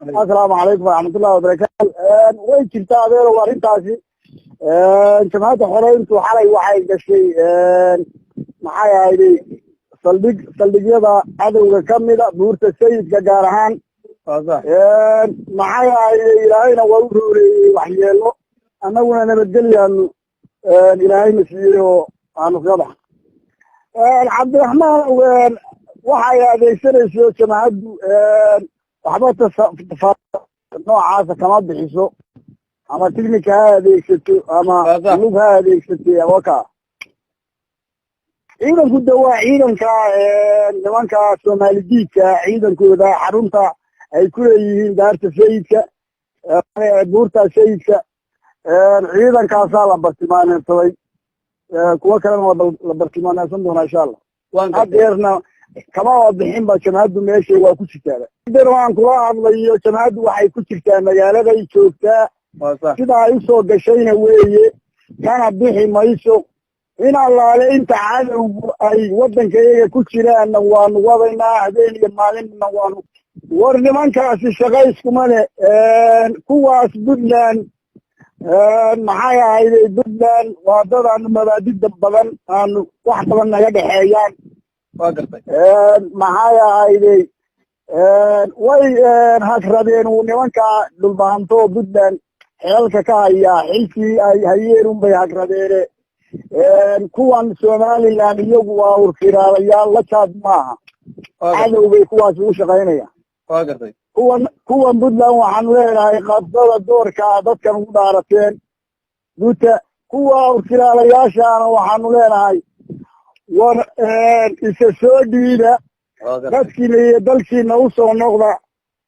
السلام عليكم ورحمة الله وبركاته. وين كنت هذا وارنتاسي جماعة حرين وحالي وحي قشي معايا هيدي صلبيق يضا عدو كاملة بورت السيد كجارهان معايا هيدي إلهينا ووروري وحيالو أنا وانا نبدلي أنه إلهي مسيره عنه قضح عبد الرحمن وحي هذي سنة جماعة waxba noocaasa kama bixiso ama tignika ha adeegsato ama lug ha adeegsatay waka ciidanku dawaa ciidanka nimanka Soomaalidiidka ciidankooda xarunta ay ku leeyihiin daarta sayidka buurta sayidka ciidankaasaa la bartilmaameedsaday kuwa kalena la bartilmaameedsan doonaa insha Allah hadeerna kama bixin ba jamaacadu meesha waa ku jirtaa waan kula hadlayo jamaacadu waxay ku jirtaa magaalada ay joogtaa sida ay soo gashayna weeye kana bixi mayso in allaale inta cadawgu ay wadankayaga ku jiraan waanu wadaynaa habeen iyo maalinna waanu war nimankaasi shaqayskuma leh kuwaas Puntland maxay ahayd Puntland waa dad aan mabaadida badan aanu wax badan naga dhaxeeyaan maxay ahayd way hakradeen nimanka dhulbaanto Puntland xeelka ka haya xilkii ay hayeen bay hakradeen kuwan Somaliland iyagu waa urkiraalayaal la jaad maaha cadow bay kuwaas u shaqaynayaan kuwan Puntland waxaan leeyahay qadada doorka dadkan ugu dhaarateen guuta kuwa urkiraalayaashaana waxaan leeyahay war isa soo dhiida dadkiina iyo dalkiina u soo noqda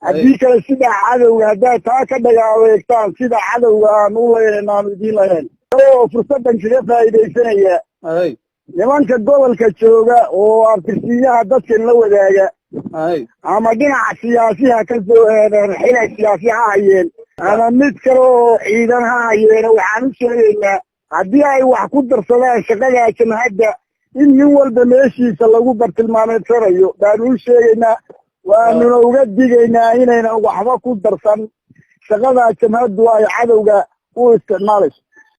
haddii kale sida cadowga haddaad taa ka dhagaaweegtaan sida cadowga aan u leeyahay aan idiin lahayn oo fursadan kaga faa'iidaysanaya nimanka gobolka jooga oo artisiyaha dadkan la wadaaga ama dhinaca siyaasiha ka soo xilay siyaasi ha hayeen ama mid kale oo ciidan ha hayeen waxaan u sheegaynaa haddii ay wax ku darsadaan shaqada jamaacadda in nin walba meeshiisa lagu bartilmaameedsanayo baan u sheegaynaa waanuna uga digaynaa inaynan waxba ku darsan shaqada jamaacaddu ay cadowga u isticmaalayso